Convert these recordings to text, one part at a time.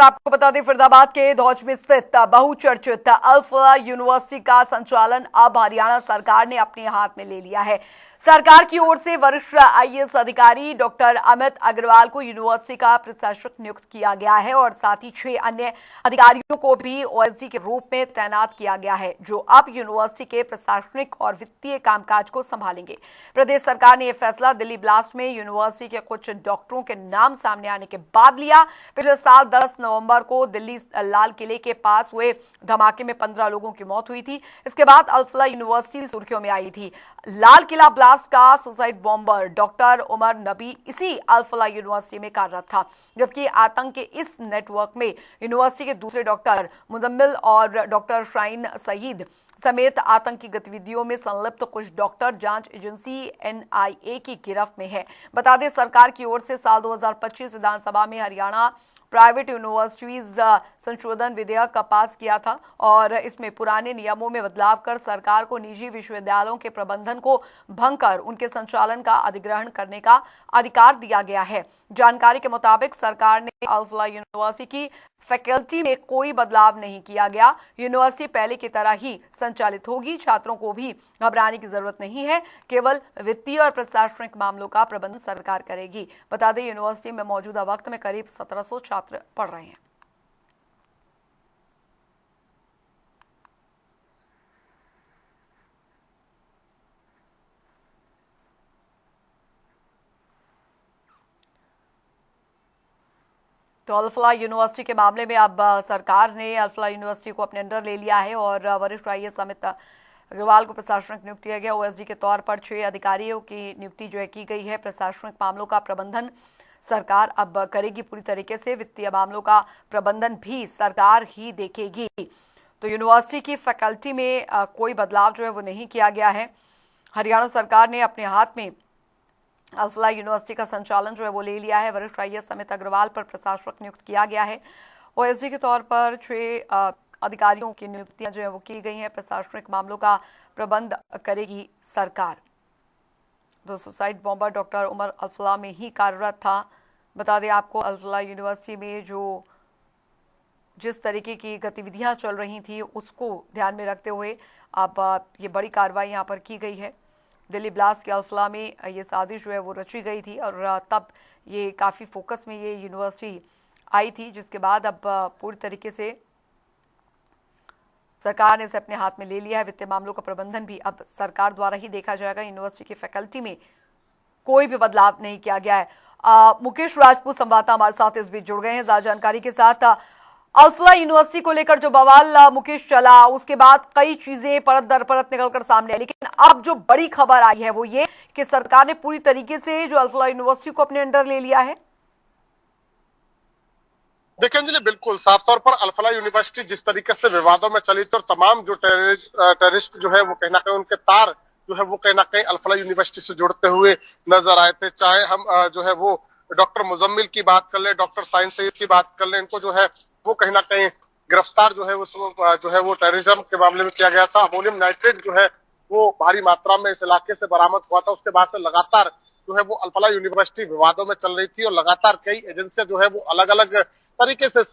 आपको बता दें, फरीदाबाद के धौज में स्थित बहुचर्चित अल्फा यूनिवर्सिटी का संचालन अब हरियाणा सरकार ने अपने हाथ में ले लिया है। सरकार की ओर से वरिष्ठ आईएएस अधिकारी डॉक्टर अमित अग्रवाल को यूनिवर्सिटी का प्रशासक नियुक्त किया गया है और साथ ही 6 अन्य अधिकारियों को भी ओएसडी के रूप में तैनात किया गया है, जो अब यूनिवर्सिटी के प्रशासनिक और वित्तीय कामकाज को संभालेंगे। प्रदेश सरकार ने यह फैसला दिल्ली ब्लास्ट में यूनिवर्सिटी के कुछ डॉक्टरों के नाम सामने आने के बाद लिया। पिछले साल 10 नवंबर को दिल्ली लाल किले के पास हुए धमाके में 15 लोगों की मौत हुई थी। इसके बाद अल्फा यूनिवर्सिटी सुर्खियों में आई थी। लाल किला ब्लास्ट का सुसाइड बॉम्बर डॉक्टर उमर नबी इसी अल्फा यूनिवर्सिटी में कार्यरत था, जबकि आतंक के इस नेटवर्क में यूनिवर्सिटी के दूसरे डॉक्टर मुजम्मिल और डॉक्टर शाहीन सईद समेत आतंकी गतिविधियों में संलिप्त कुछ डॉक्टर जांच एजेंसी एनआईए की गिरफ्त में है। बता दें, सरकार की ओर से साल 2025 विधानसभा में हरियाणा प्राइवेट यूनिवर्सिटीज संशोधन विधेयक का पास किया था और इसमें पुराने नियमों में बदलाव कर सरकार को निजी विश्वविद्यालयों के प्रबंधन को भंग कर उनके संचालन का अधिग्रहण करने का अधिकार दिया गया है। जानकारी के मुताबिक सरकार ने अल्फा यूनिवर्सिटी की फैकल्टी में कोई बदलाव नहीं किया गया। यूनिवर्सिटी पहले की तरह ही संचालित होगी। छात्रों को भी घबराने की जरूरत नहीं है, केवल वित्तीय और प्रशासनिक मामलों का प्रबंधन सरकार करेगी। बता दें, यूनिवर्सिटी में मौजूदा वक्त में करीब 1700 छात्र पढ़ रहे हैं। तो अल्फा यूनिवर्सिटी के मामले में अब सरकार ने अल्फा यूनिवर्सिटी को अपने अंडर ले लिया है और वरिष्ठ आईएएस अमित अग्रवाल को प्रशासनिक नियुक्त किया गया। ओएसडी के तौर पर 6 अधिकारियों की नियुक्ति जो है की गई है। प्रशासनिक मामलों का प्रबंधन सरकार अब करेगी पूरी तरीके से। वित्तीय मामलों का प्रबंधन भी सरकार ही देखेगी। तो यूनिवर्सिटी की फैकल्टी में कोई बदलाव जो है वो नहीं किया गया है। हरियाणा सरकार ने अपने हाथ में अल्फा यूनिवर्सिटी का संचालन जो है वो ले लिया है। वरिष्ठ आईएएस अमित अग्रवाल पर प्रशासक नियुक्त किया गया है। ओएसडी के तौर पर 6 अधिकारियों की नियुक्तियां जो है वो की गई हैं। प्रशासनिक मामलों का प्रबंध करेगी सरकार। तो सुसाइड बॉम्बर डॉक्टर उमर अल्फा में ही कार्यरत था। बता दें आपको, अल्फा यूनिवर्सिटी में जो जिस तरीके की गतिविधियां चल रही थी उसको ध्यान में रखते हुए अब ये बड़ी कार्रवाई यहाँ पर की गई है। दिल्ली ब्लास्ट के अल्फा में ये साजिश जो है वो रची गई थी और तब ये काफ़ी फोकस में ये यूनिवर्सिटी आई थी, जिसके बाद अब पूरी तरीके से सरकार ने इसे अपने हाथ में ले लिया है। वित्तीय मामलों का प्रबंधन भी अब सरकार द्वारा ही देखा जाएगा। यूनिवर्सिटी की फैकल्टी में कोई भी बदलाव नहीं किया गया है। मुकेश राजपूत संवाददाता हमारे साथ इस बीच जुड़ गए हैं ज्यादा जानकारी के साथ। अल्फा यूनिवर्सिटी को लेकर जो बवाल मुकेश चला, उसके बाद कई चीजें परत दर परत निकलकर सामने आई, लेकिन अब जो बड़ी खबर आई है वो ये कि सरकार ने पूरी तरीके से जो अल्फा यूनिवर्सिटी को अपने अंडर ले लिया है। देखिए अंजलि, बिल्कुल साफ तौर पर अल्फा यूनिवर्सिटी जिस तरीके से विवादों में चली थी और तमाम जो टेररिस्ट जो है वो कहीं ना कहीं उनके तार जो है वो कहीं ना कहीं अल्फा यूनिवर्सिटी से जुड़ते हुए नजर आए थे। चाहे हम जो है वो डॉक्टर मुजम्मिल की बात कर ले, डॉक्टर शाहीन सईद की बात कर ले, इनको जो है वो कहीं ना कहीं गिरफ्तार जो है वो टेररिज्म के मामले में किया गया था। अमोनियम नाइट्रेट जो है वो भारी मात्रा में इस इलाके से बरामद हुआ था। उसके बाद से लगातार जो है वो अल्फा यूनिवर्सिटी विवादों में चल रही थी और लगातार कई एजेंसियां जो है वो अलग अलग तरीके से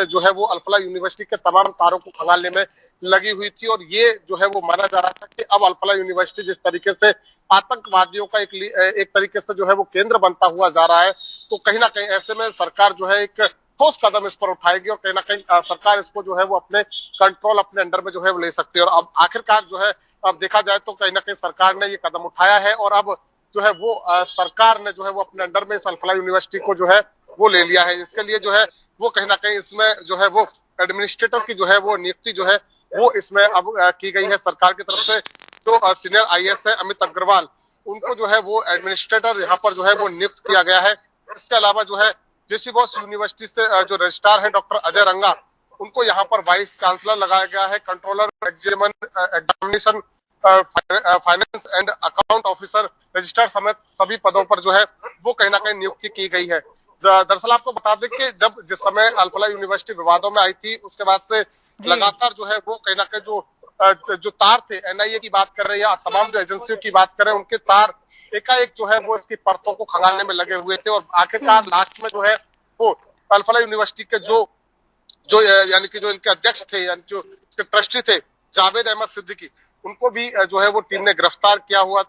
जो है वो अल्फा यूनिवर्सिटी के तमाम तारों को खंगालने में लगी हुई थी। और ये जो है वो माना जा रहा था कि अब अल्फा यूनिवर्सिटी जिस तरीके से आतंकवादियों का एक तरीके से जो है वो केंद्र बनता हुआ जा रहा है, तो कहीं ना कहीं ऐसे में सरकार जो है एक ठोस कदम इस पर उठाएगी और कहीं ना कहीं सरकार इसको जो है वो अपने कंट्रोल अपने अंडर में जो है वो ले सकती है। और अब आखिरकार जो है अब देखा जाए तो कहीं ना कहीं सरकार ने ये कदम उठाया है और अब जो है वो सरकार ने जो है वो अपने अंडर में इस अल्फा यूनिवर्सिटी को जो है वो ले लिया है। इसके लिए जो है वो कहीं ना कहीं इसमें जो है वो एडमिनिस्ट्रेटर की जो है वो नियुक्ति जो है वो इसमें अब की गई है सरकार की तरफ से। जो सीनियर आईएएस है अमित अग्रवाल, उनको जो है वो एडमिनिस्ट्रेटर यहाँ पर जो है वो नियुक्त किया गया है। इसके अलावा जो है जेसी बॉस यूनिवर्सिटी से जो रजिस्ट्रार है डॉक्टर अजय रंगा, उनको यहाँ पर वाइस चांसलर लगाया गया है। Controller examination, finance and account officer, registrar समेत सभी पदों पर जो है वो कहीं ना कहीं नियुक्ति की गई है। दरअसल आपको बता दें कि जब जिस समय अल्फा यूनिवर्सिटी विवादों में आई थी उसके बाद से लगातार जो है वो कहीं ना कहीं जो तार थे, एनआईए की बात कर रहे हैं या तमाम जो एजेंसियों की बात करें, उनके तार एकाएक जो है वो इसकी परतों को खंगालने में लगे हुए थे और आखिरकार लास्ट में जो है वो अल्फा यूनिवर्सिटी के जो जो यानी कि जो इनके अध्यक्ष थे, यानी जो इसके ट्रस्टी थे जावेद अहमद सिद्दीकी, उनको भी जो है वो टीम ने गिरफ्तार किया हुआ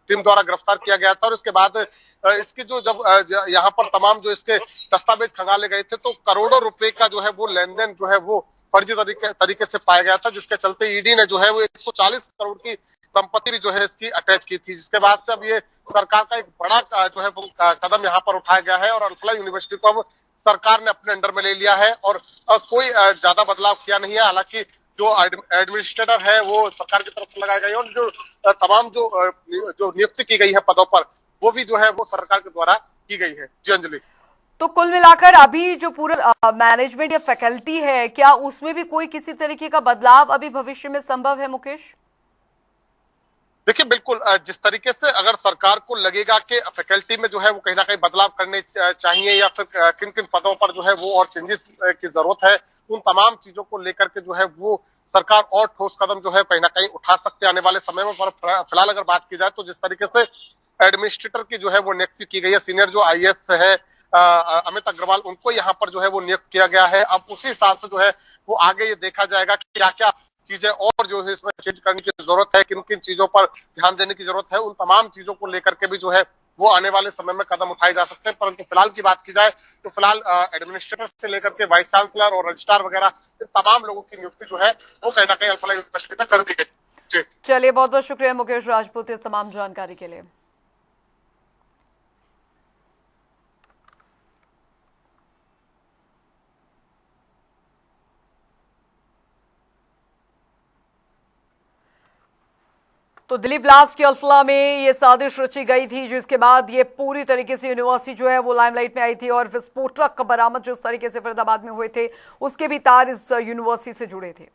टीम द्वारा गिरफ्तार किया गया था। और इसके बाद इसके जो जब यहाँ पर तमाम जो इसके दस्तावेज खंगाले गए थे तो करोड़ों रुपए का जो है वो लेन देन जो है वो फर्जी तरीके से पाया गया था, जिसके चलते ईडी ने जो है वो 140 करोड़ की संपत्ति भी जो है इसकी अटैच की थी। जिसके बाद से अब ये सरकार का एक बड़ा जो है वो कदम यहाँ पर उठाया गया है और अल्फला यूनिवर्सिटी को अब सरकार ने अपने अंडर में ले लिया है और कोई ज्यादा बदलाव किया नहीं है। हालांकि जो एडमिनिस्ट्रेटर है वो सरकार की तरफ से लगाए गए और जो तमाम जो नियुक्ति की गई है पदों पर वो भी जो है वो सरकार के द्वारा की गई है। जी अंजलि। तो कुल मिलाकर अभी जो पूरा मैनेजमेंट या फैकल्टी है, क्या उसमें भी कोई किसी तरीके का बदलाव अभी भविष्य में संभव है मुकेश? देखिए बिल्कुल, जिस तरीके से अगर सरकार को लगेगा कि फैकल्टी में जो है वो कहीं ना कहीं बदलाव करने चाहिए या फिर किन किन पदों पर जो है वो और चेंजेस की जरूरत है, उन तमाम चीजों को लेकर के जो है वो सरकार और ठोस कदम जो है कहीं ना कहीं उठा सकते हैं आने वाले समय में। पर फिलहाल अगर बात की जाए तो जिस तरीके से एडमिनिस्ट्रेटर की जो है वो नियुक्ति की गई है, सीनियर जो आईएएस है अमित अग्रवाल, उनको यहाँ पर जो है वो नियुक्त किया गया है। अब उसी हिसाब से जो है वो आगे ये देखा जाएगा कि क्या क्या चीजें और जो है इसमें चेंज करने की जरूरत है, किन किन चीजों पर ध्यान देने की जरूरत है, उन तमाम चीजों को लेकर के भी जो है वो आने वाले समय में कदम उठाए जा सकते हैं। परंतु फिलहाल की बात की जाए तो फिलहाल एडमिनिस्ट्रेटर से लेकर के वाइस चांसलर और रजिस्ट्रार वगैरह इन तमाम लोगों की नियुक्ति जो है वो कहीं ना कहीं अल्फला यूनिवर्सिटी में कर दी गई। चलिए, बहुत बहुत शुक्रिया मुकेश राजपूत इस तमाम जानकारी के लिए। तो दिल्ली ब्लास्ट की अल्फला में ये साजिश रची गई थी, जिसके बाद ये पूरी तरीके से यूनिवर्सिटी जो है वो लाइमलाइट में आई थी और विस्फोटक बरामद जिस तरीके से फरीदाबाद में हुए थे उसके भी तार इस यूनिवर्सिटी से जुड़े थे।